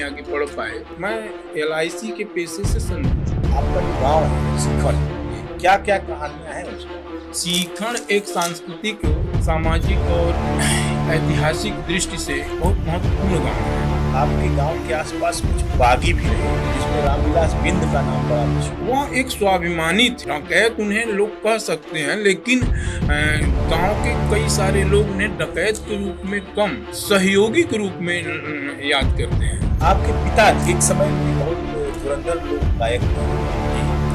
आगे बढ़ पाए। मैं LIC के पेशे से संतुष्ट। आपका जो गाँव है सीखर, क्या क्या कहानियाँ हैं उसमें? सीखण एक सांस्कृतिक, सामाजिक और ऐतिहासिक दृष्टि से बहुत महत्वपूर्ण गांव है। आपके गांव के आसपास कुछ बागी भी रहे जिसमें रामविलास बिंद का नाम बड़ा मशहूर। वह एक स्वाभिमानी थे, डकैत उन्हें लोग कह सकते हैं, लेकिन गांव के कई सारे लोग उन्हें डकैत के रूप में कम, सहयोगी के रूप में याद करते हैं। आपके पिता एक समय में बहुत धुरंधर लोक गायक थे,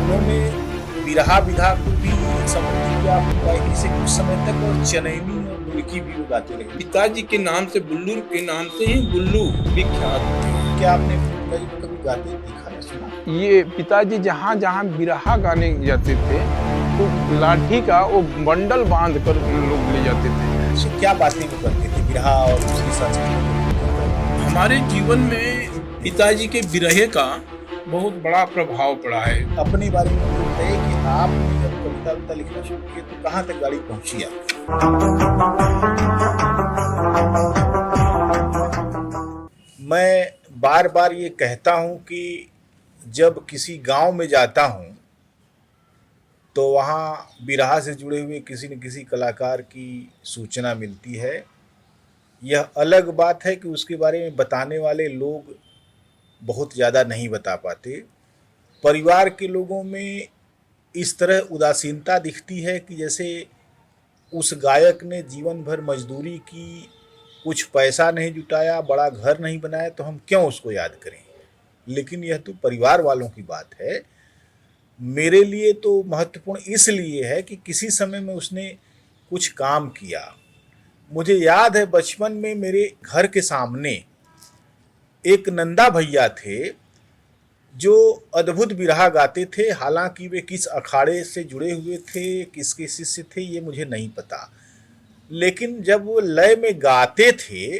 उन्होंने बिरहा विधा को भी संबंधित किया अपनी गायकी से कुछ समय तक, और चनैनी और लुड़की भी वो गाते रहे। पिताजी के नाम से, बुल्लू के नाम से ही बुल्लू विख्यात थे। क्या आपने पिताजी को कभी गाते देखा है, सुना? ये पिताजी जहाँ जहाँ बिरहा गाने जाते थे तो लाठी का वो बंडल बांध कर लोग ले जाते थे। तो क्या बातें वो करते थे बिरहा और दूसरी संस्कृति? हमारे जीवन में पिताजी के बिरहे का बहुत बड़ा प्रभाव पड़ा है। अपने बारे में बोलते हैं कि आपने जब कविता लिखना शुरू किया तो कहाँ तक गाड़ी पहुंची आप? मैं बार बार ये कहता हूँ कि जब किसी गांव में जाता हूँ तो वहाँ बिरहा से जुड़े हुए किसी न किसी कलाकार की सूचना मिलती है। यह अलग बात है कि उसके बारे में बताने वाले लोग बहुत ज़्यादा नहीं बता पाते। परिवार के लोगों में इस तरह उदासीनता दिखती है कि जैसे उस गायक ने जीवन भर मजदूरी की, कुछ पैसा नहीं जुटाया, बड़ा घर नहीं बनाया, तो हम क्यों उसको याद करें। लेकिन यह तो परिवार वालों की बात है। मेरे लिए तो महत्वपूर्ण इसलिए है कि किसी समय में उसने कुछ काम किया। मुझे याद है बचपन में मेरे घर के सामने एक नंदा भैया थे जो अद्भुत बिरहा गाते थे। हालांकि वे किस अखाड़े से जुड़े हुए थे, किसके शिष्य थे, ये मुझे नहीं पता, लेकिन जब वो लय में गाते थे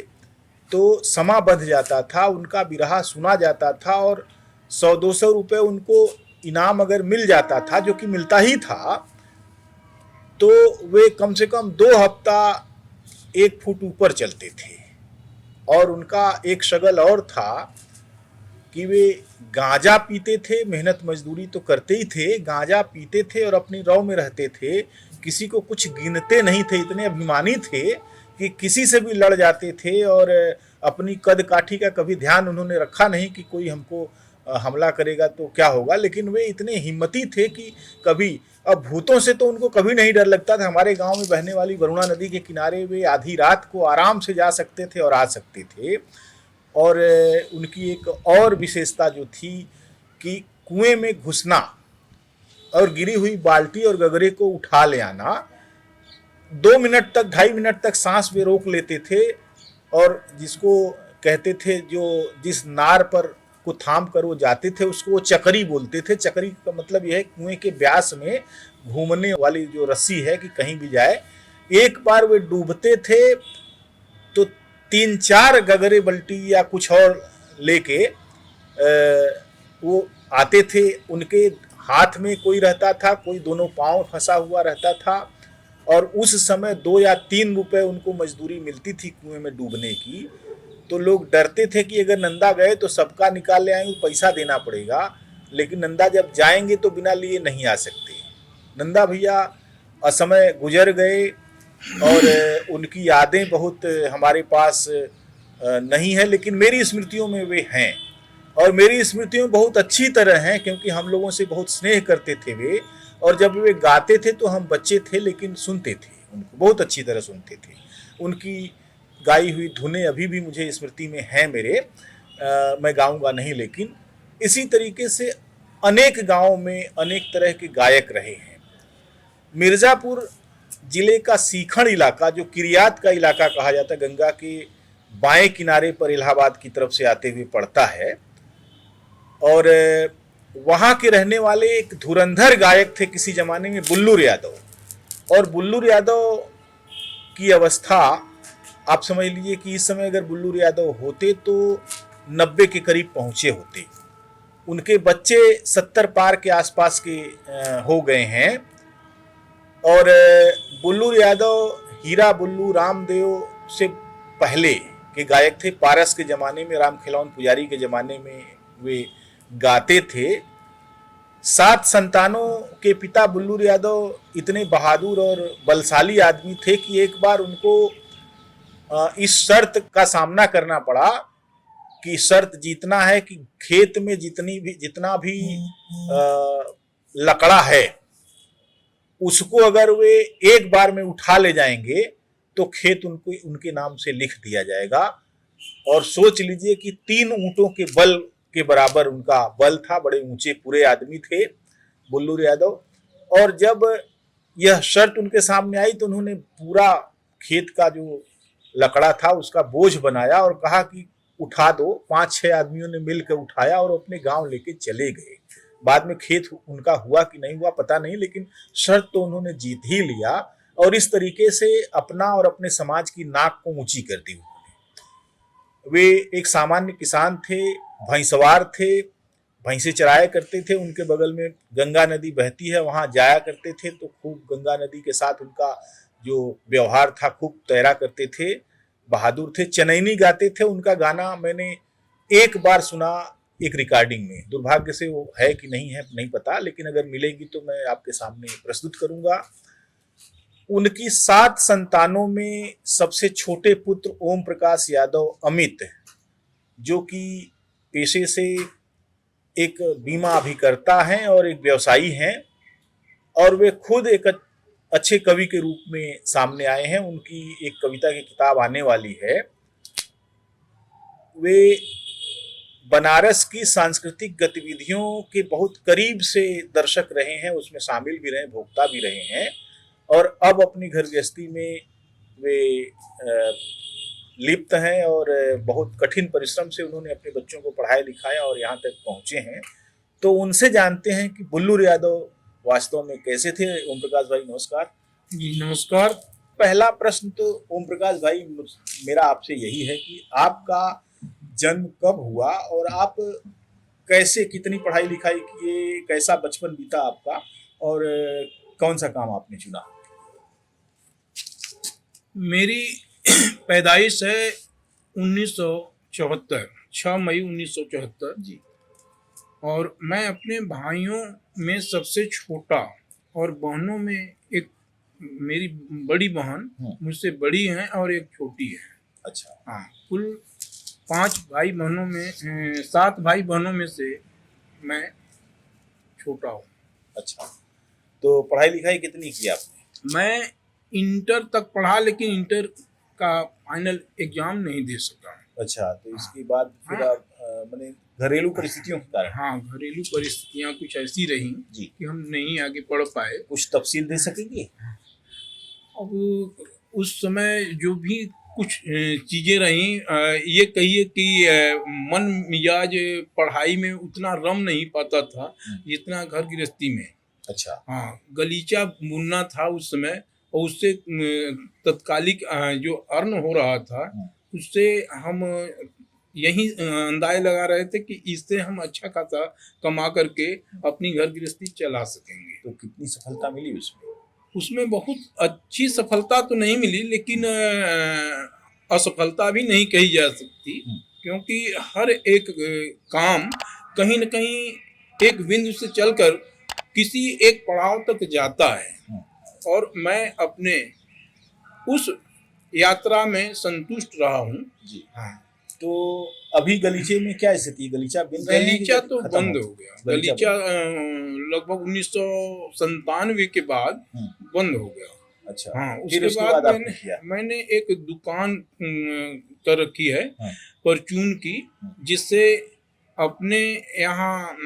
तो समा बंध जाता था, उनका बिरहा सुना जाता था और 100-200 रुपये उनको इनाम अगर मिल जाता था, जो कि मिलता ही था, तो वे कम से कम 2 हफ्ता 1 फुट ऊपर चलते थे। और उनका एक शगल और था कि वे गांजा पीते थे, मेहनत मजदूरी तो करते ही थे, गांजा पीते थे और अपनी रौ में रहते थे, किसी को कुछ गिनते नहीं थे, इतने अभिमानी थे कि किसी से भी लड़ जाते थे और अपनी कद काठी का कभी ध्यान उन्होंने रखा नहीं कि कोई हमको हमला करेगा तो क्या होगा। लेकिन वे इतने हिम्मती थे कि कभी, अब भूतों से तो उनको कभी नहीं डर लगता था। हमारे गांव में बहने वाली वरुणा नदी के किनारे वे आधी रात को आराम से जा सकते थे और आ सकते थे। और उनकी एक और विशेषता जो थी कि कुएं में घुसना और गिरी हुई बाल्टी और गगरे को उठा ले आना, 2 मिनट तक, 2.5 मिनट तक सांस वे रोक लेते थे। और जिसको कहते थे, जो जिस नार पर को थाम कर वो जाते थे, उसको वो चकरी बोलते थे। चकरी का मतलब यह है कुएं के व्यास में घूमने वाली जो रस्सी है कि कहीं भी जाए। एक बार वे डूबते थे तो 3-4 गगरे बल्टी या कुछ और लेके वो आते थे। उनके हाथ में कोई रहता था, कोई दोनों पांव फंसा हुआ रहता था, और उस समय 2 या 3 रुपए उनको मजदूरी मिलती थी कुएं में डूबने की। तो लोग डरते थे कि अगर नंदा गए तो सबका निकाल ले आएंगे, पैसा देना पड़ेगा, लेकिन नंदा जब जाएंगे तो बिना लिए नहीं आ सकते। नंदा भैया असमय गुजर गए और उनकी यादें बहुत हमारे पास नहीं है, लेकिन मेरी स्मृतियों में वे हैं। और मेरी स्मृतियों में बहुत अच्छी तरह हैं, क्योंकि हम लोगों से बहुत स्नेह करते थे वे। और जब वे गाते थे तो हम बच्चे थे, लेकिन सुनते थे, उनको बहुत अच्छी तरह सुनते थे। उनकी गाई हुई धुनें अभी भी मुझे स्मृति में हैं मेरे। मैं गाऊंगा नहीं, लेकिन इसी तरीके से अनेक गांवों में अनेक तरह के गायक रहे हैं। मिर्ज़ापुर जिले का सीखण इलाका, जो किरियात का इलाका कहा जाता है, गंगा के बाएं किनारे पर इलाहाबाद की तरफ से आते हुए पड़ता है। और वहाँ के रहने वाले एक धुरंधर गायक थे किसी ज़माने में, बुल्लू यादव। और बुल्लू यादव की अवस्था आप समझ लीजिए कि इस समय अगर बुल्लू यादव होते तो 90 के करीब पहुँचे होते। उनके बच्चे 70 पार के आसपास के हो गए हैं। और बुल्लू यादव हीरा बुल्लू रामदेव से पहले के गायक थे। पारस के ज़माने में, राम खिलौन पुजारी के ज़माने में वे गाते थे। 7 संतानों के पिता बुल्लू यादव इतने बहादुर और बलशाली आदमी थे कि एक बार उनको इस शर्त का सामना करना पड़ा कि शर्त जीतना है कि खेत में जितना भी लकड़ा है उसको अगर वे एक बार में उठा ले जाएंगे तो खेत उनके नाम से लिख दिया जाएगा। और सोच लीजिए कि 3 ऊंटों के बल के बराबर उनका बल था। बड़े ऊंचे पूरे आदमी थे बुल्लू यादव। और जब यह शर्त उनके सामने आई तो उन्होंने पूरा खेत का जो लकड़ा था उसका बोझ बनाया और कहा कि उठा दो। 5-6 आदमियों ने मिलकर उठाया और अपने गांव लेके चले गए। बाद में खेत उनका हुआ कि नहीं हुआ पता नहीं, लेकिन शर्त तो उन्होंने जीत ही लिया और इस तरीके से अपना और अपने समाज की नाक को ऊंची कर दी उन्होंने। वे एक सामान्य किसान थे, भैंसवार थे, भैंसे चराया करते थे। उनके बगल में गंगा नदी बहती है, वहां जाया करते थे तो खूब गंगा नदी के साथ उनका जो व्यवहार था, खूब तैरा करते थे, बहादुर थे, चनैनी गाते थे। उनका गाना मैंने एक बार सुना एक रिकॉर्डिंग में, दुर्भाग्य से वो है कि नहीं है नहीं पता, लेकिन अगर मिलेगी तो मैं आपके सामने प्रस्तुत करूंगा। उनकी 7 संतानों में सबसे छोटे पुत्र ओम प्रकाश यादव अमित, जो कि पेशे से एक बीमा अभिकर्ता हैं और एक व्यवसायी हैं, और वे खुद एक अच्छे कवि के रूप में सामने आए हैं। उनकी एक कविता की किताब आने वाली है। वे बनारस की सांस्कृतिक गतिविधियों के बहुत करीब से दर्शक रहे हैं, उसमें शामिल भी रहे, भोक्ता भी रहे हैं। और अब अपनी घर गृहस्थी में वे लिप्त हैं और बहुत कठिन परिश्रम से उन्होंने अपने बच्चों को पढ़ाया लिखाया और यहाँ तक पहुँचे हैं। तो उनसे जानते हैं कि बुल्लू यादव वास्तव में कैसे थे। ओम प्रकाश भाई नमस्कार। जी नमस्कार। पहला प्रश्न तो ओम प्रकाश भाई मेरा आपसे यही है कि आपका जन्म कब हुआ और आप कैसे, कितनी पढ़ाई लिखाई किए, कैसा बचपन बीता आपका और कौन सा काम आपने चुना? मेरी पैदाइश है 1974, 6 मई 1974 जी। और मैं अपने भाइयों में सबसे छोटा और बहनों में एक, मेरी बड़ी बहन मुझसे बड़ी है और एक छोटी है। अच्छा। हाँ, कुल 5 भाई बहनों में 7 भाई बहनों में से मैं छोटा हूँ। अच्छा, तो पढ़ाई लिखाई कितनी की आपने? मैं इंटर तक पढ़ा, लेकिन इंटर का फाइनल एग्जाम नहीं दे सका। अच्छा, तो इसके बाद फिर आप मैंने घरेलू परिस्थितियों के कारण? हाँ, घरेलू परिस्थितियाँ कुछ ऐसी रही जी कि हम नहीं आगे पढ़ पाए। कुछ तफसील दे सकेंगे? अब उस समय जो भी कुछ चीज़ें रहीं, ये कहिए कि मन मिजाज पढ़ाई में उतना रम नहीं पाता था जितना घर गृहस्थी में। अच्छा। हाँ, गलीचा बुनना था उस समय और उससे तत्कालिक जो अर्न हो रहा था उससे हम यही अंदाज़ लगा रहे थे कि इससे हम अच्छा खासा कमा करके अपनी घर गृहस्थी चला सकेंगे। तो कितनी सफलता मिली उसमें? उसमें बहुत अच्छी सफलता तो नहीं मिली, लेकिन असफलता भी नहीं कही जा सकती, क्योंकि हर एक काम कहीं न कहीं एक बिंदु से चलकर किसी एक पड़ाव तक जाता है। और मैं अपने उस यात्रा में संतुष्ट रहा हूँ। जी हाँ। तो अभी गलीचे में क्या स्थिति? गलीचा बन रहे हैं? गलीचा तो बंद हो गया। गलीचा लगभग 1997 के बाद बंद हो गया। अच्छा। हाँ, उसके बाद मैंने एक दुकान कर रखी है परचून की, जिससे अपने यहाँ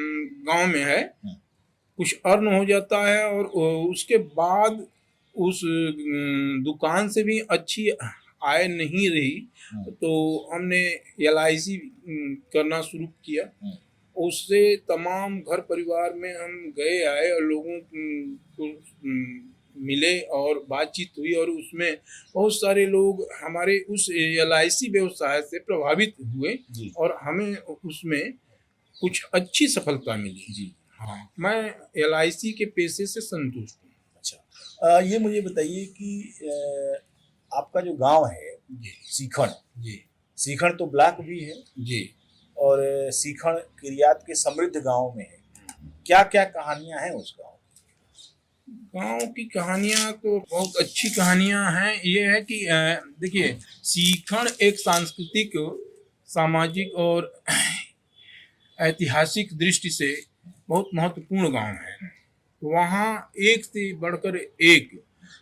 गांव में है कुछ अर्न हो जाता है और उसके बाद उस दुकान से भी अच्छी आय नहीं रही तो हमने LIC करना शुरू किया। उससे तमाम घर परिवार में हम गए आए और लोगों को मिले और बातचीत हुई और उसमें बहुत सारे लोग हमारे उस LIC व्यवसाय से प्रभावित हुए और हमें उसमें कुछ अच्छी सफलता मिली। जी हाँ, मैं LIC के पेशे से संतुष्ट हूँ। अच्छा, ये मुझे बताइए कि आपका जो गांव है सीखन, सीखण तो ब्लॉक भी है जी। और सीखण किरियात के समृद्ध गांव में है। क्या क्या कहानियां हैं उस गांव? गाँव की कहानियाँ तो बहुत अच्छी कहानियाँ हैं। ये है कि देखिए, सीखण एक सांस्कृतिक, सामाजिक और ऐतिहासिक दृष्टि से बहुत महत्वपूर्ण गांव है। वहाँ एक से बढ़कर एक,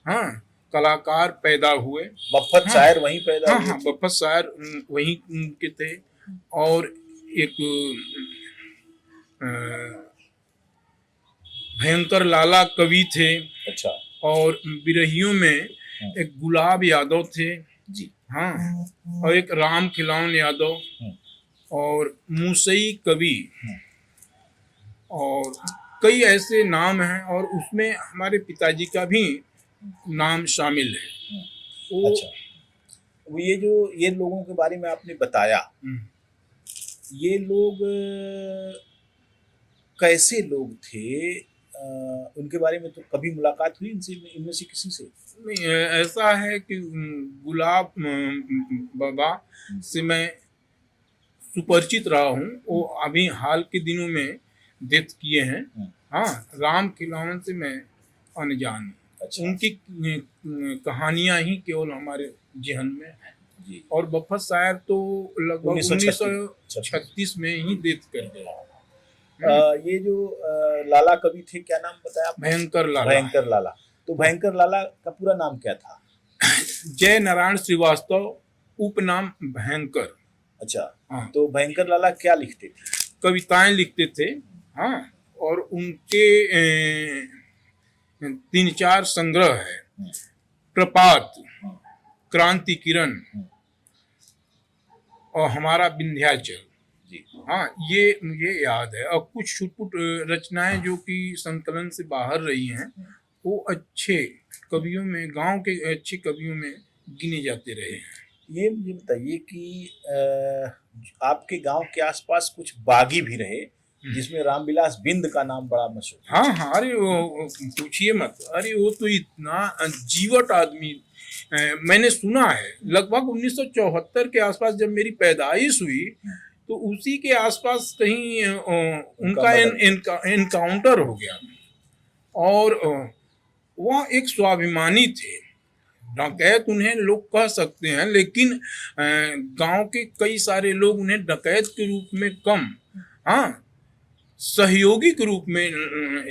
हाँ, कलाकार पैदा हुए। बफ़त हाँ शायर वहीं पैदा हाँ हुए हाँ, थे। बफ़त शायर वहीं के थे। और एक भयंकर लाला कवि थे। अच्छा। और बिरहियों में एक गुलाब यादव थे। जी। हाँ। और एक राम खिलौन यादव और मूसई कवि और कई ऐसे नाम हैं। और उसमें हमारे पिताजी का भी नाम शामिल है। वो अच्छा, वो ये लोगों के बारे में आपने बताया, ये लोग कैसे लोग थे? उनके बारे में तो कभी मुलाकात हुई इनसे, इनमें से किसी से? नहीं, ऐसा है कि गुलाब बाबा से मैं सुपरिचित रहा हूँ। वो अभी हाल के दिनों में डेथ किए हैं। हाँ, राम खिलौन से मैं अनजान हूँ। अच्छा। उनकी कहानियां ही केवल हमारे जहन में है। जी। और बफ़त शायर तो लगभग 1936 1936 में ही डेथ कर गए। ये जो लाला कवि थे, क्या नाम बताया आपने? भयंकर लाला। भयंकर लाला। तो भयंकर लाला का पूरा नाम क्या था? जय नारायण श्रीवास्तव, उपनाम भयंकर। अच्छा। हाँ। तो भयंकर लाला क्या लिखते थे? कविताएं लिखते थे। हाँ। और उनके 3-4 संग्रह है। प्रपात, क्रांति किरण और हमारा विंध्याचल। जी। हाँ, ये मुझे याद है। और कुछ छुटपुट रचनाएं जो कि संकलन से बाहर रही हैं, वो अच्छे कवियों में, गांव के अच्छे कवियों में गिने जाते रहे हैं। ये मुझे बताइए कि आपके गांव के आसपास कुछ बागी भी रहे जिसमें रामविलास बिंद का नाम बड़ा मशहूर। हाँ हाँ, अरे वो पूछिए मत। अरे वो तो इतना जीवट आदमी। मैंने सुना है लगभग 1974 के आसपास जब मेरी पैदाइश हुई, तो उसी के आसपास कहीं उनका एनकाउंटर हो गया। और वह एक स्वाभिमानी थे। डकैत उन्हें लोग कह सकते हैं, लेकिन गांव के कई सारे लोग उन्हें डकैत के रूप में कम, हाँ, सहयोगी के रूप में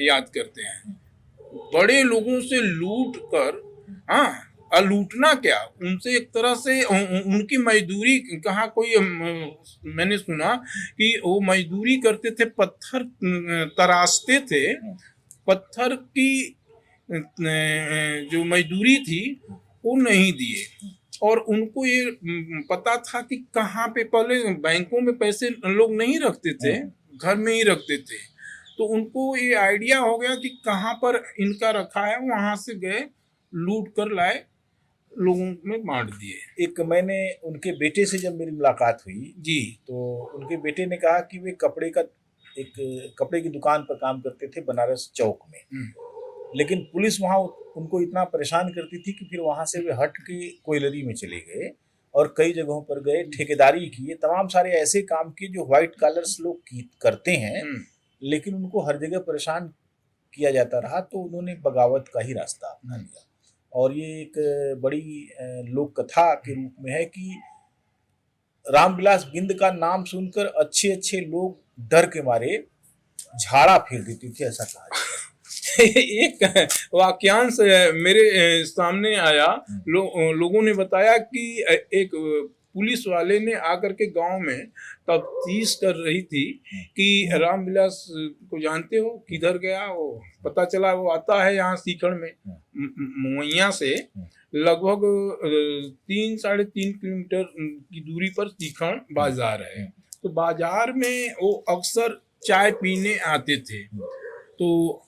याद करते हैं। बड़े लोगों से लूट कर, हाँ, लूटना क्या, उनसे एक तरह से उनकी मजदूरी, कहाँ कोई मैंने सुना कि वो मजदूरी करते थे, पत्थर तराशते थे। पत्थर की जो मजदूरी थी वो नहीं दिए। और उनको ये पता था कि कहाँ पे, पहले बैंकों में पैसे लोग नहीं रखते थे, घर में ही रखते थे। तो उनको ये आइडिया हो गया कि कहाँ पर इनका रखा है, वहां से गए, लूट कर लाए, लोगों में बांट दिए। एक मैंने उनके बेटे से जब मेरी मुलाकात हुई जी। तो उनके बेटे ने कहा कि वे कपड़े की दुकान पर काम करते थे बनारस चौक में। लेकिन पुलिस वहाँ उनको इतना परेशान करती थी कि फिर वहाँ से वे हट के कोयलरी में चले गए और कई जगहों पर गए, ठेकेदारी किए, तमाम सारे ऐसे काम किए जो व्हाइट कॉलर्स लोग करते हैं, लेकिन उनको हर जगह परेशान किया जाता रहा। तो उन्होंने बगावत का ही रास्ता अपना लिया। और ये एक बड़ी लोक कथा के रूप में है कि रामविलास बिंद का नाम सुनकर अच्छे अच्छे लोग डर के मारे झाड़ा फेर देती थी, ऐसा कहा जाता है। एक वाक्यांश मेरे सामने आया। लोगों ने बताया कि एक पुलिस वाले ने आकर के गांव में तफ्तीश कर रही थी कि रामविलास को जानते हो, किधर गया वो। पता चला वो आता है यहाँ सीखण में, मुहैया से लगभग 3-3.5 किलोमीटर की दूरी पर सीखण बाजार है। तो बाजार में वो अक्सर चाय पीने आते थे। तो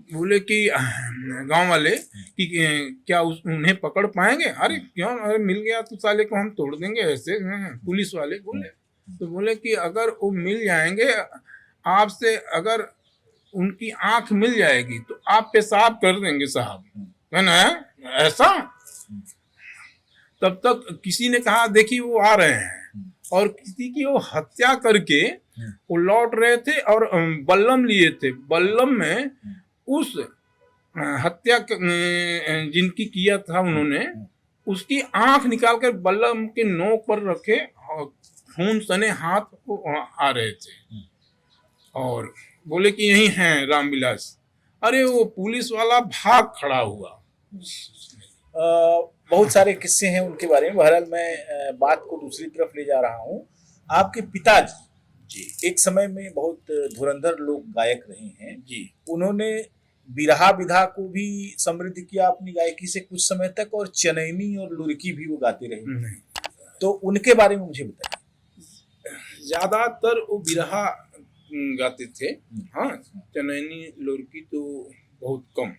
बोले कि गांव वाले कि क्या उन्हें पकड़ पाएंगे। अरे क्यों, अरे मिल गया तो साले को हम तोड़ देंगे ऐसे। पुलिस वाले बोले। तो बोले कि अगर वो मिल जाएंगे आपसे, अगर उनकी आंख मिल जाएगी तो आप पेशाब कर देंगे साहब, है ना, ऐसा। तब तक किसी ने कहा देखिए वो आ रहे हैं, और किसी की वो हत्या करके वो लौट रहे थे और बल्लम लिए थे। बल्लम में उस हत्या जिनकी किया था उन्होंने, उसकी आंख निकालकर बल्लम के नोक पर रखे और खून सने हाथ को आ रहे थे और बोले कि यही हैं रामविलास। अरे वो पुलिस वाला भाग खड़ा हुआ। बहुत सारे किस्से हैं उनके बारे में। बहरहाल मैं बात को दूसरी तरफ ले जा रहा हूँ। आपके पिताजी जी एक समय में बहुत धुरंधर लोक गायक रहे हैं जी। उन्होंने बिरहा विधा को भी समृद्ध किया अपनी गायकी से कुछ समय तक, और चनैनी और लुरकी भी वो गाते रहे। तो उनके बारे में मुझे बताइए। ज्यादातर वो बिरहा गाते थे, हाँ, चनैनी लुरकी तो बहुत कम।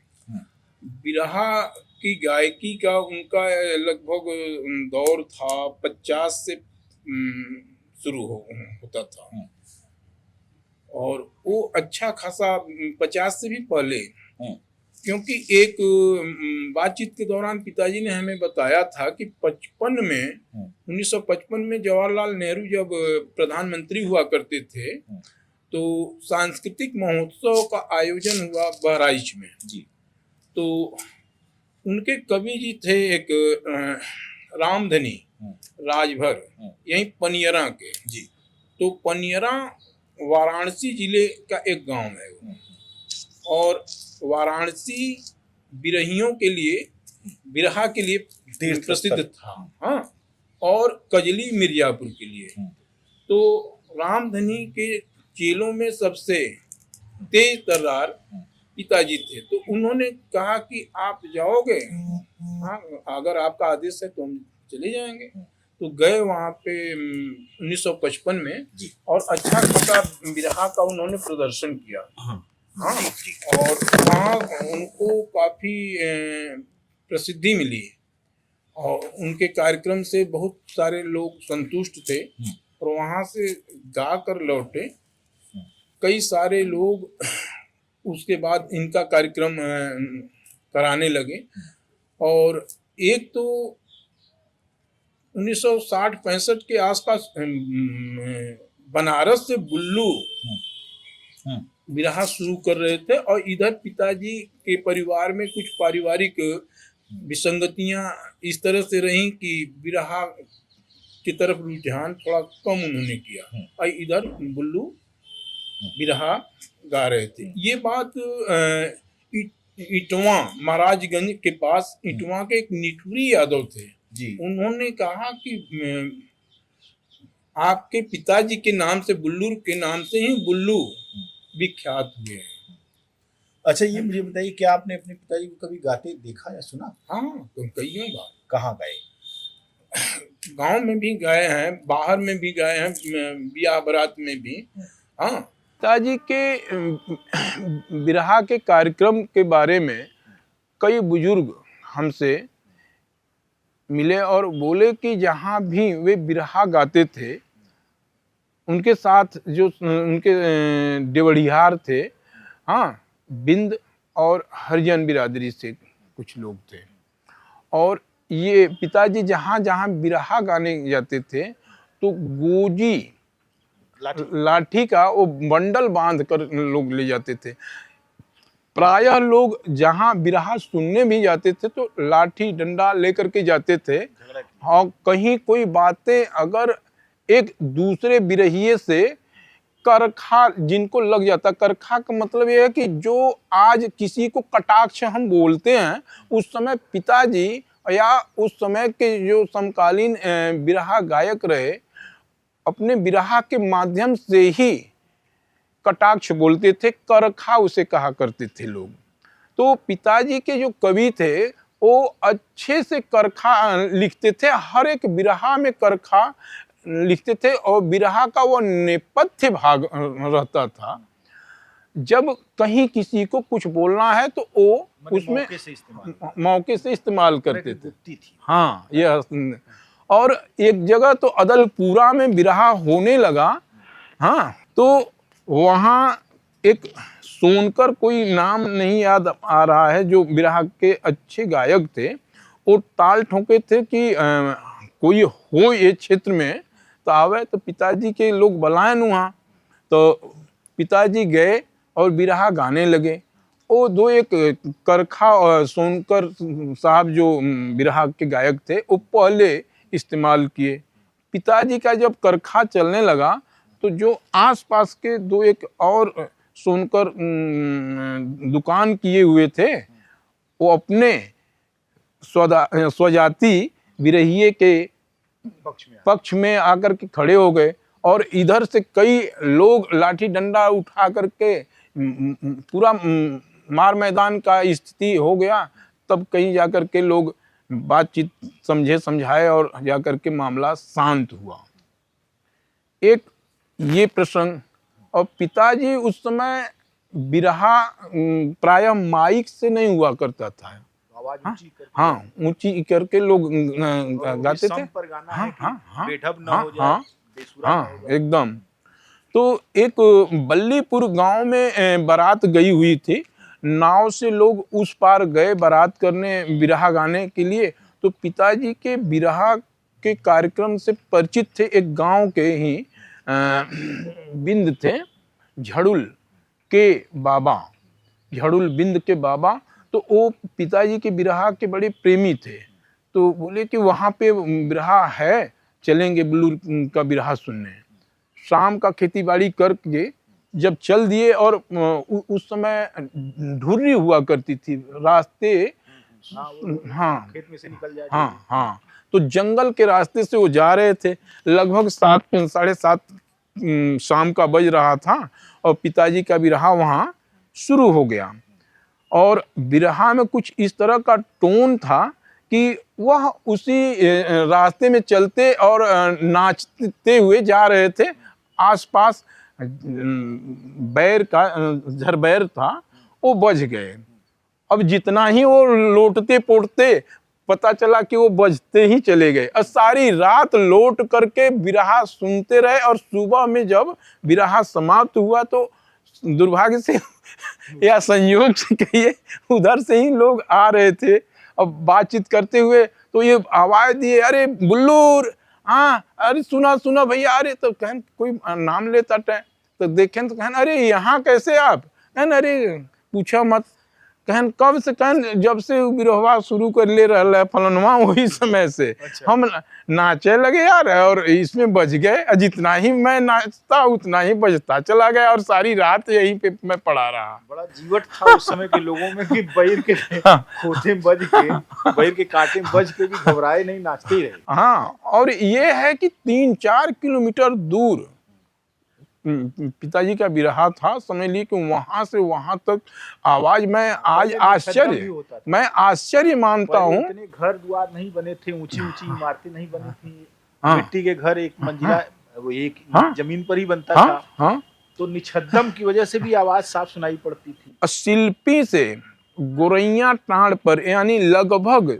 बिरहा की गायकी का उनका लगभग दौर था 50 से शुरू होता था, और वो अच्छा खासा 50 से भी पहले, क्योंकि एक बातचीत के दौरान पिताजी ने हमें बताया था कि 1955 में जवाहरलाल नेहरू जब प्रधानमंत्री हुआ करते थे तो सांस्कृतिक महोत्सव का आयोजन हुआ बहराइच में जी। तो उनके कवि जी थे एक रामधनी राजभर, यही पनियरा के जी। तो पनियरा वाराणसी जिले का एक गांव है, और वाराणसी बिरहियों के लिए, बिरहा के लिए प्रसिद्ध था, हाँ, और कजली मिर्जापुर के लिए। तो रामधनी के चेलों में सबसे तेज तर्रार पिताजी थे। तो उन्होंने कहा कि आप जाओगे, हाँ, अगर आपका आदेश है तो हम चले जाएंगे। तो गए वहाँ पे 1955 में जी। और अच्छा खासा बिरहा का उन्होंने प्रदर्शन किया, हाँ, और वहाँ उनको काफी प्रसिद्धि मिली, और उनके कार्यक्रम से बहुत सारे लोग संतुष्ट थे, और वहाँ से गा कर लौटे कई सारे लोग। उसके बाद इनका कार्यक्रम कराने लगे, और एक तो 1960-65 के आसपास बनारस से बुल्लू बिरहा शुरू कर रहे थे, और इधर पिताजी के परिवार में कुछ पारिवारिक विसंगतियां इस तरह से रहीं कि बिरहा की तरफ रुझान थोड़ा कम उन्होंने किया, और इधर बुल्लू बिरहा गा रहे थे। ये बात इटवा महाराजगंज के पास इटवा के एक निठुरी यादव थे जी। उन्होंने कहा कि आपके पिताजी के नाम से, बुल्लू के नाम से ही बुल्लू विख्यात हुए हैं। अच्छा, ये मुझे बताइए, क्या आपने अपने पिताजी को कभी गाते देखा या सुना? हाँ, तो कई बार। कहाँ गाए? गांव में भी गाए हैं, बाहर में भी गाए हैं, ब्याह बारात में भी। हाँ, पिताजी के बिरहा के कार्यक्रम के बारे में कई बुजुर्ग हमसे मिले और बोले कि जहाँ भी वे बिरहा गाते थे, उनके साथ जो उनके देवड़ियार थे, हाँ, बिंद और हरिजन बिरादरी से कुछ लोग थे, और ये पिताजी जहाँ जहाँ बिरहा गाने जाते थे तो गोजी लाठी का वो बंडल बांध कर लोग ले जाते थे। प्रायः लोग जहाँ बिरहा सुनने भी जाते थे तो लाठी डंडा लेकर के जाते थे, और कहीं कोई बातें अगर एक दूसरे बिरहिए से करखा जिनको लग जाता, करखा का मतलब ये है कि जो आज किसी को कटाक्ष हम बोलते हैं, उस समय पिताजी या उस समय के जो समकालीन बिरहा गायक रहे, अपने बिरहा के माध्यम से ही कटाक्ष बोलते थे, करखा उसे कहा करते थे लोग। तो पिताजी के जो कवि थे वो अच्छे से करखा लिखते थे, हर एक बिरहा में करखा लिखते थे, और बिरहा का वो नेपथ्य भाग रहता था। जब कहीं किसी को कुछ बोलना है तो वो उसमें मौके से इस्तेमाल करते थे। हाँ, ये। और एक जगह तो अदलपुरा में बिरहा होने लगा, हाँ, तो वहाँ एक सोनकर, कोई नाम नहीं याद आ रहा है, जो बिरहा के अच्छे गायक थे, वो ताल ठोके थे कि कोई हो ये क्षेत्र में तो आवे, तो पिताजी के लोग बुलाएं वहाँ। तो पिताजी गए और बिरहा गाने लगे। वो दो एक करखा और सोनकर साहब जो बिरहा के गायक थे, वो पहले इस्तेमाल किए। पिताजी का जब करखा चलने लगा तो जो आसपास के दो एक और सोनकर दुकान किए हुए थे, वो अपने स्वजाति बिरहिए के पक्ष में आकर के खड़े हो गए और इधर से कई लोग लाठी डंडा उठा करके पूरा मार मैदान का स्थिति हो गया। तब कहीं जाकर के लोग बातचीत समझाए और जाकर के मामला शांत हुआ। एक ये प्रसंग। और पिताजी उस समय बिरहा प्रायः माइक से नहीं हुआ करता था, हाँ ऊंची करके लोग गाते थे। बेढब ना हो जाए, बेसुरा ना हो जाए। एकदम। तो एक बल्लीपुर गांव में बारात गई हुई थी, नाव से लोग उस पार गए बारात करने बिरहा गाने के लिए। तो पिताजी के बिरहा के कार्यक्रम से परिचित थे, एक गांव के ही बिंद थे, झड़ुल के बाबा, झड़ुल बिंद के बाबा। तो वो पिताजी के बिरहा के बड़े प्रेमी थे। तो बोले कि वहाँ पे बिरहा है, चलेंगे बुल्लू का बिरहा सुनने। शाम का खेती बाड़ी करके जब चल दिए, और उस समय ढुर्री हुआ करती थी रास्ते, हाँ खेत में से निकल जाए। हाँ, तो जंगल के रास्ते से वो जा रहे थे। लगभग 7-7:30 शाम का बज रहा था और पिताजी का बिरहा वहाँ शुरू हो गया। और बिरहा में कुछ इस तरह का टोन था कि वह उसी रास्ते में चलते और नाचते हुए जा रहे थे। आसपास बैर का झरबैर था, वो बज गए। अब जितना ही वो लौटते पोटते, पता चला कि वो बजते ही चले गए। और सारी रात लौट करके बिरहा सुनते रहे। और सुबह में जब बिरहा समाप्त हुआ तो दुर्भाग्य से या संयोग से कहिए, उधर से ही लोग आ रहे थे अब बातचीत करते हुए। तो ये आवाज दिए, अरे बुल्लूर, हाँ अरे सुना भैया। अरे तो कहन कोई नाम लेता है, तो देखें तो कहन अरे यहाँ कैसे आप? कहन अरे पूछा मत। कहन कब से? कहन जब से बिरहवा शुरू कर ले रहा है फलनवा, वही समय से। अच्छा। हम नाचे लगे यार, और इसमें बज गए। जितना ही मैं नाचता उतना ही बजता चला गया, और सारी रात यहीं पे मैं पड़ा रहा। बड़ा जीवट था उस समय के लोगों में कि बैर के खोते में बज के, बैर के कांटे में बज के भी घबराए नहीं, नाचते ही रहे। हाँ, और ये है कि 3-4 किलोमीटर दूर पिताजी का बिरहा था। समझ लिए कि वहां से वहां तक आवाज, मैं आज आश्चर्य मानता हूँ। इतने घर द्वार नहीं बने थे, ऊंची ऊंची इमारतें नहीं बनी थी। मिट्टी के घर एक मंजिला, वो एक जमीन पर ही बनता था। तो निछद्दम की वजह से भी आवाज साफ सुनाई पड़ती थी। शिल्पी से गोरैया टांड़ पर, यानी लगभग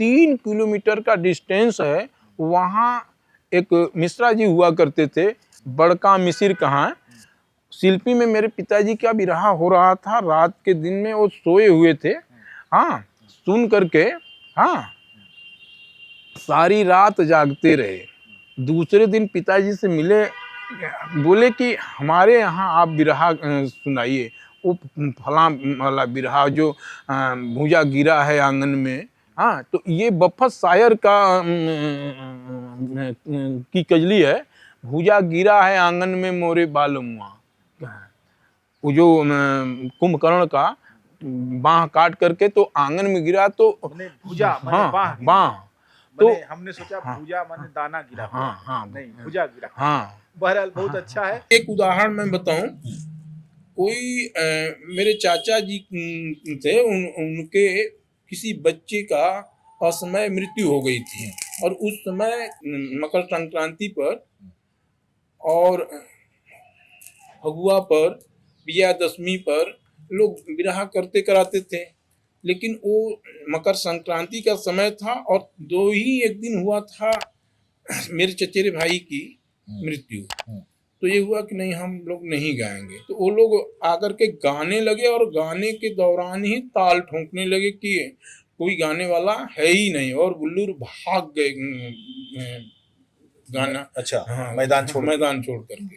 3 किलोमीटर का डिस्टेंस है, वहां एक मिश्रा जी हुआ करते थे, बड़का मिसिर कहाँ। शिल्पी में मेरे पिताजी का बिरहा हो रहा था। रात के दिन में वो सोए हुए थे, हाँ, सुन करके, हाँ, सारी रात जागते रहे। दूसरे दिन पिताजी से मिले, बोले कि हमारे यहाँ आप बिरहा सुनाइए। वो फला वाला बिरहा जो भूजा गिरा है आंगन में, हाँ, तो ये बफत शायर का की कजली है। भूजा गिरा है आंगन में मोरे बालमुआ, वो जो कुंभकर्ण का बाह काट करके तो आंगन में गिरा, तो भूजा बाह, तो हमने सोचा भूजा माने दाना गिरा, नहीं भूजा गिरा। हाँ, बहरहाल बहुत अच्छा है। एक उदाहरण मैं बताऊं। कोई मेरे चाचा जी थे, उनके किसी बच्चे का असमय मृत्यु हो गई थी, और उस समय मकर संक्रांति पर और फगुआ पर, विजयादशमी पर लोग बिरहा करते कराते थे। लेकिन वो मकर संक्रांति का समय था और 2 ही एक दिन हुआ था मेरे चचेरे भाई की मृत्यु। तो ये हुआ कि नहीं, हम लोग नहीं गाएंगे। तो वो लोग आकर के गाने लगे, और गाने के दौरान ही ताल ठोंकने लगे कि कोई गाने वाला है ही नहीं, और बुल्लू भाग गए गाना। अच्छा, हाँ, मैदान छोड़ करके।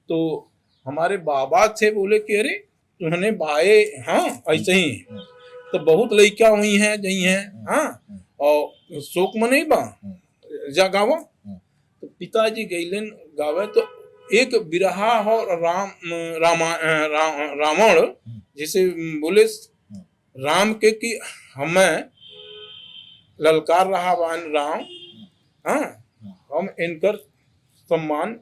तो हमारे बाबा थे, बोले कि अरे तुमने बाए, हाँ ऐसे ही तो बहुत लड़कियां हुई हैं जही हैं, हाँ और शोक में नहीं बा जा गावा। तो पिताजी गईलन गावे, तो एक बिरहा हो रावण, जैसे बोले राम के कि हमें ललकार रहा बान राम, हाँ हम इनकर सम्मान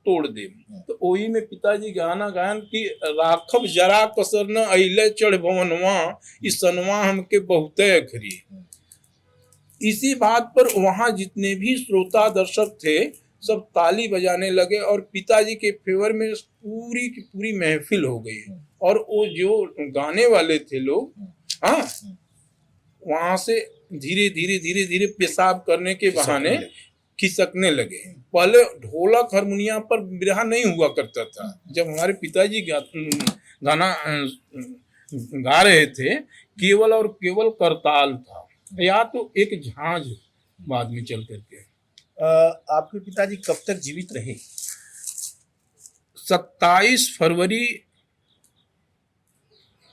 तोड़ दे। तो ओही में पिताजी गाना गायन कि राखब जरा कसर न अइले चढ़ भवनवा, इस सनवा हमके बहुते अखरी। इसी बात पर वहां जितने भी श्रोता दर्शक थे सब ताली बजाने लगे, और पिताजी के फेवर में पूरी की पूरी महफिल हो गई। और वो जो गाने वाले थे लोग, हाँ वहां से धीरे धीरे पेशाब करने के बहाने खिसकने लगे। पहले ढोलक हारमोनिया पर बिरहा नहीं हुआ करता था। जब हमारे पिताजी गाना गा रहे थे, केवल और केवल करताल था, या तो एक झांझ बाद में चल करके। आपके पिताजी कब तक जीवित रहे? 27 फरवरी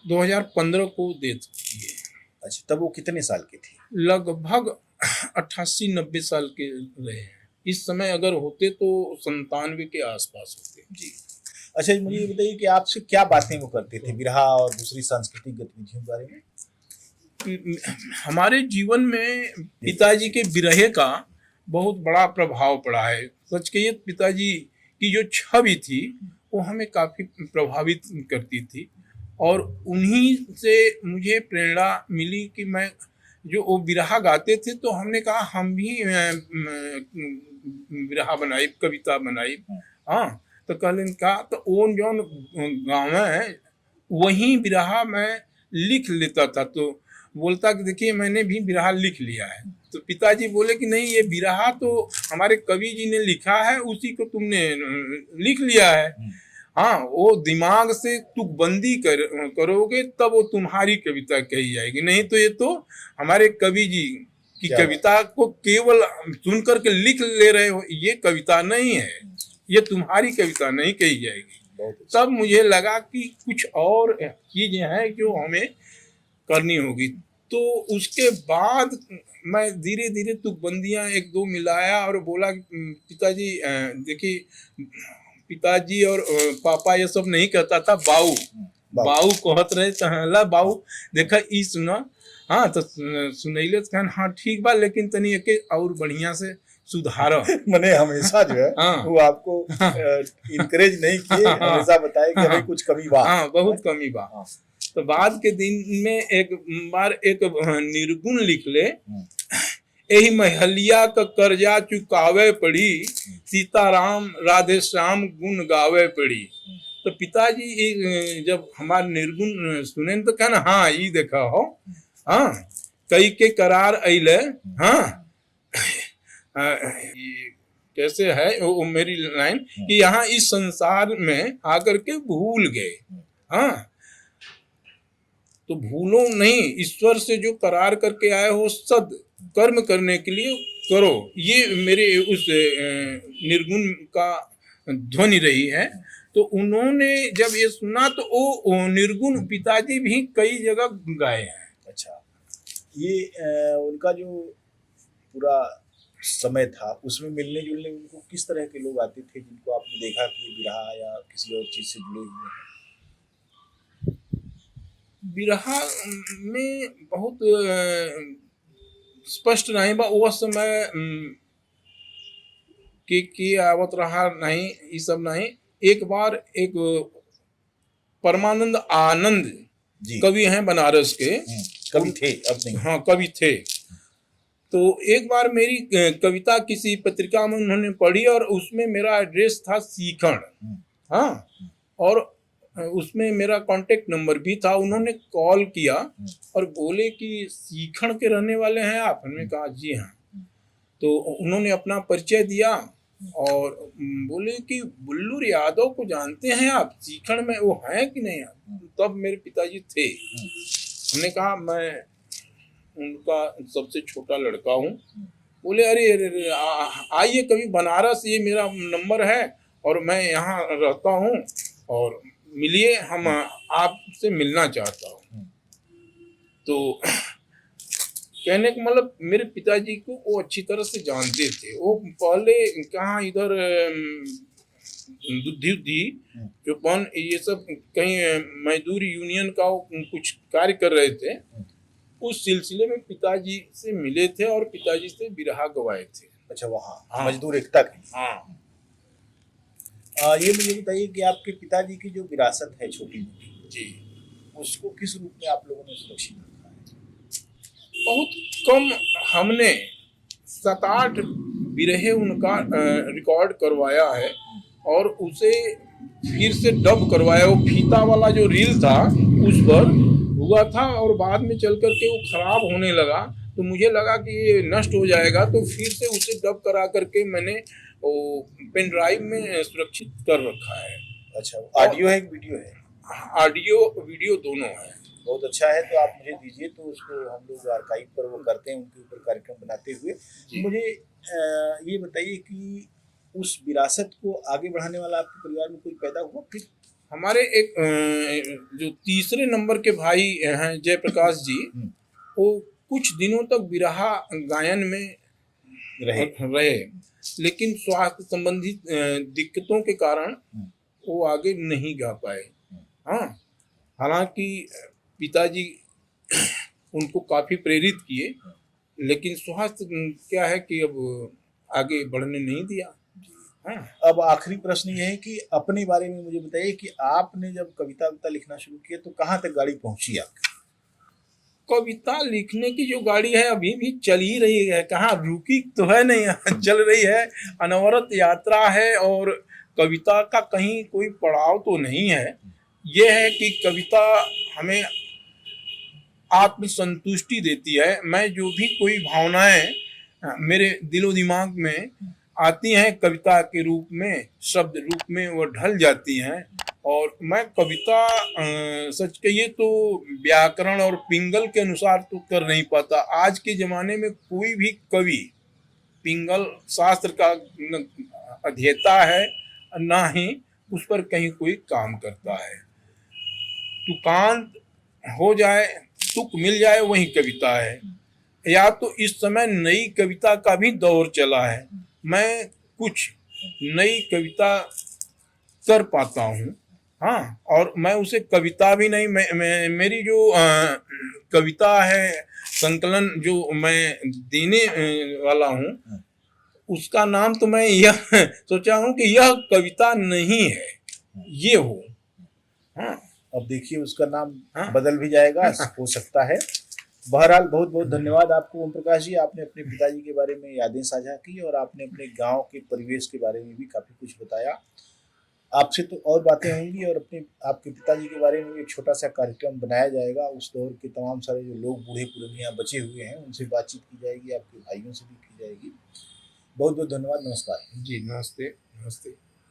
2015 को डेथ किए। अच्छा, तब वो कितने साल के थे? लगभग 88-90 साल के रहे हैं। इस समय अगर होते तो 97 के आसपास होते जी। अच्छा, मुझे ये बताइए कि आपसे क्या बातें वो करते थे बिरहा और दूसरी सांस्कृतिक गतिविधियों के बारे में? हमारे जीवन में पिताजी के बिरहे का बहुत बड़ा प्रभाव पड़ा है। सच कहिए, पिताजी की जो छवि थी वो हमें काफी प्रभावित करती थी, और उन्हीं से मुझे प्रेरणा मिली कि मैं जो वो बिरहा गाते थे तो हमने कहा हम भी बिरहा बनाई, कविता बनाई। हाँ, तो कहलन का तो वो जो गाँव है वही बिरहा मैं लिख लेता था। तो बोलता कि देखिए मैंने भी बिरहा लिख लिया है। तो पिताजी बोले कि नहीं, ये बिरहा तो हमारे कवि जी ने लिखा है, उसी को तुमने लिख लिया है। हाँ, वो दिमाग से तुकबंदी करोगे तब वो तुम्हारी कविता कही जाएगी, नहीं तो ये तो हमारे कवि जी की कविता को केवल सुन करके लिख ले रहे हो, ये कविता नहीं है, ये तुम्हारी कविता नहीं कही जाएगी। तब मुझे लगा कि कुछ और चीजें हैं जो हमें करनी होगी। तो उसके बाद मैं धीरे धीरे तुकबंदियां एक दो मिलाया और बोला कि पिताजी देखिए, पिताजी और पापा ये सब नहीं कहता था, बाऊ बाऊ कहत रहे तहला बाऊ देखा ई सुना। हाँ, तो सुनैले तो कहन हाँ ठीक बा, लेकिन तनी एके और बढ़िया से सुधारो। मैंने हमेशा जो है वो आपको इनकरेज नहीं किए, हमेशा बताए कि भाई कुछ कमी बा। हाँ, बहुत कमी बा। तो बाद के दिन में एक बार एक निर्गुण लिख ले, यही महलिया का कर्जा चुकावे पड़ी, सीताराम राधे श्याम गुण गावे पड़ी। तो पिताजी जब हमारे निर्गुण सुने तो कहना हाँ ये देखा हो, हाँ कई के करार अइले, हाँ कैसे है वो मेरी लाइन कि यहाँ इस संसार में आकर के भूल गए। हाँ, तो भूलो नहीं, ईश्वर से जो करार करके आए हो सद कर्म करने के लिए करो। ये मेरे उस निर्गुण का ध्वनि रही है। तो उन्होंने जब ये सुना तो वो निर्गुण पिताजी भी कई जगह गाए हैं। अच्छा, ये उनका जो पूरा समय था उसमें मिलने जुलने उनको किस तरह के लोग आते थे जिनको आपने देखा कि बिरहा या किसी और चीज से जुड़े हुए हैं? बिरहा में बहुत स्पष्ट नहीं बा, वो समय के आवत रहा नहीं, ये सब नहीं। एक बार एक परमानंद आनंद कवि हैं बनारस के, कवि थे अब नहीं। हाँ, कवि थे। तो एक बार मेरी कविता किसी पत्रिका में उन्होंने पढ़ी और उसमें मेरा एड्रेस था सीखण। हाँ, और उसमें मेरा कांटेक्ट नंबर भी था। उन्होंने कॉल किया और बोले कि सीखण के रहने वाले हैं आप? हमने कहा जी हाँ। तो उन्होंने अपना परिचय दिया और बोले कि बुल्लू यादव को जानते हैं आप, सीखण में वो हैं कि नहीं? तब मेरे पिताजी थे। हमने कहा मैं उनका सबसे छोटा लड़का हूँ। बोले अरे अरे अरे, आइए कभी बनारस, ये मेरा नंबर है और मैं यहाँ रहता हूँ और मिलिए, हम आपसे मिलना चाहता हूँ। तो कहने का मतलब मेरे पिताजी को वो अच्छी तरह से जानते थे। वो पहले कहाँ इधर दुद्धि उद्धि जो पन ये सब कहीं मजदूर यूनियन का वो कुछ कार्य कर रहे थे, उस सिलसिले में पिताजी से मिले थे और पिताजी से बिरहा गवाए थे। अच्छा, वहाँ हाँ। मजदूर एकता की। हाँ। ये मुझे बताइए कि आपके पिताजी की जो विरासत है छोटी मोटी, जी। उसको किस रूप में आप लोगों ने सुरक्षित रखा है? बहुत कम हमने 7-8 बिरहे उनका रिकॉर्ड करवाया है और उसे फिर से डब करवाया। वो फीता वाला जो रील था उस पर हुआ था और बाद में चल करके वो खराब होने लगा, तो मुझे लगा कि ये नष्ट हो जाएगा, तो फिर से उसे डब करा करके मैंने वो पेन ड्राइव में सुरक्षित कर रखा है। अच्छा, ऑडियो है कि वीडियो है? ऑडियो वीडियो दोनों है। बहुत अच्छा है, तो आप मुझे दीजिए, तो उसको हम लोग आर्काइव पर वो करते हैं, उनके ऊपर कार्यक्रम बनाते हुए। मुझे ये बताइए कि उस विरासत को आगे बढ़ाने वाला आपके परिवार में कोई पैदा हुआ फिर? हमारे एक जो तीसरे नंबर के भाई हैं जयप्रकाश जी, वो कुछ दिनों तक बिरहा गायन में रहे, लेकिन स्वास्थ्य संबंधी दिक्कतों के कारण वो आगे नहीं गा पाए। हाँ, हालांकि पिताजी उनको काफी प्रेरित किए, लेकिन स्वास्थ्य क्या है कि अब आगे बढ़ने नहीं दिया। हाँ। अब आखिरी प्रश्न ये है कि अपने बारे में मुझे बताइए कि आपने जब कविता लिखना शुरू किया तो कहाँ तक गाड़ी पहुंची आपकी? कविता लिखने की जो गाड़ी है अभी भी चल ही रही है, कहाँ रुकी तो है नहीं, चल रही है, अनवरत यात्रा है और कविता का कहीं कोई पड़ाव तो नहीं है। ये है कि कविता हमें आत्मसंतुष्टि देती है। मैं जो भी कोई भावनाएं मेरे दिलो दिमाग में आती हैं कविता के रूप में, शब्द रूप में वो ढल जाती हैं। और मैं कविता सच कहिए तो व्याकरण और पिंगल के अनुसार तो कर नहीं पाता। आज के ज़माने में कोई भी कवि पिंगल शास्त्र का अध्येता है, ना ही उस पर कहीं कोई काम करता है। तुकांत हो जाए, तुक मिल जाए, वही कविता है। या तो इस समय नई कविता का भी दौर चला है, मैं कुछ नई कविता कर पाता हूँ। हाँ, और मैं उसे कविता भी नहीं, मेरी जो कविता है संकलन जो मैं देने वाला हूँ, उसका नाम तो मैं यह सोचा हूँ कि यह कविता नहीं है, ये हो। हाँ, अब देखिए उसका नाम हाँ? बदल भी जाएगा, हो सकता है। बहरहाल बहुत बहुत धन्यवाद आपको ओम प्रकाश जी, आपने अपने पिताजी के बारे में यादें साझा की और आपने अपने गांव के परिवेश के बारे में भी काफ़ी कुछ बताया। आपसे तो और बातें होंगी और अपने आपके पिताजी के बारे में एक छोटा सा कार्यक्रम बनाया जाएगा। उस दौर के तमाम सारे जो लोग बूढ़े पुरनिया बचे हुए हैं उनसे बातचीत की जाएगी, आपके भाइयों से भी की जाएगी। बहुत बहुत धन्यवाद, नमस्कार। जी नमस्ते। नमस्ते।